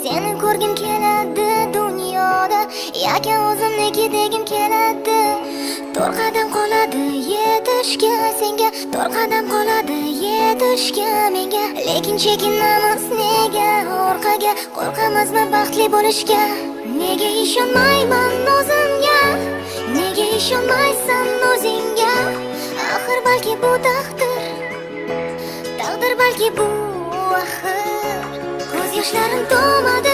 Seni ko'rgim keladi dunyoda, yakan o'zimniki degim keladi. To'rt qadam qoladi yetishga senga, to'rt qadam qoladi yetishga menga. Lekin chekinamiz nega orqaga, qo'rqamizmi baxtli bo'lishga? Nega ishonmayman o'zimga, nega ishonmaysan o'zingga? Axir balki bu taqdir, taqdir balki bu axir. Ko'z yoshlarim to'madi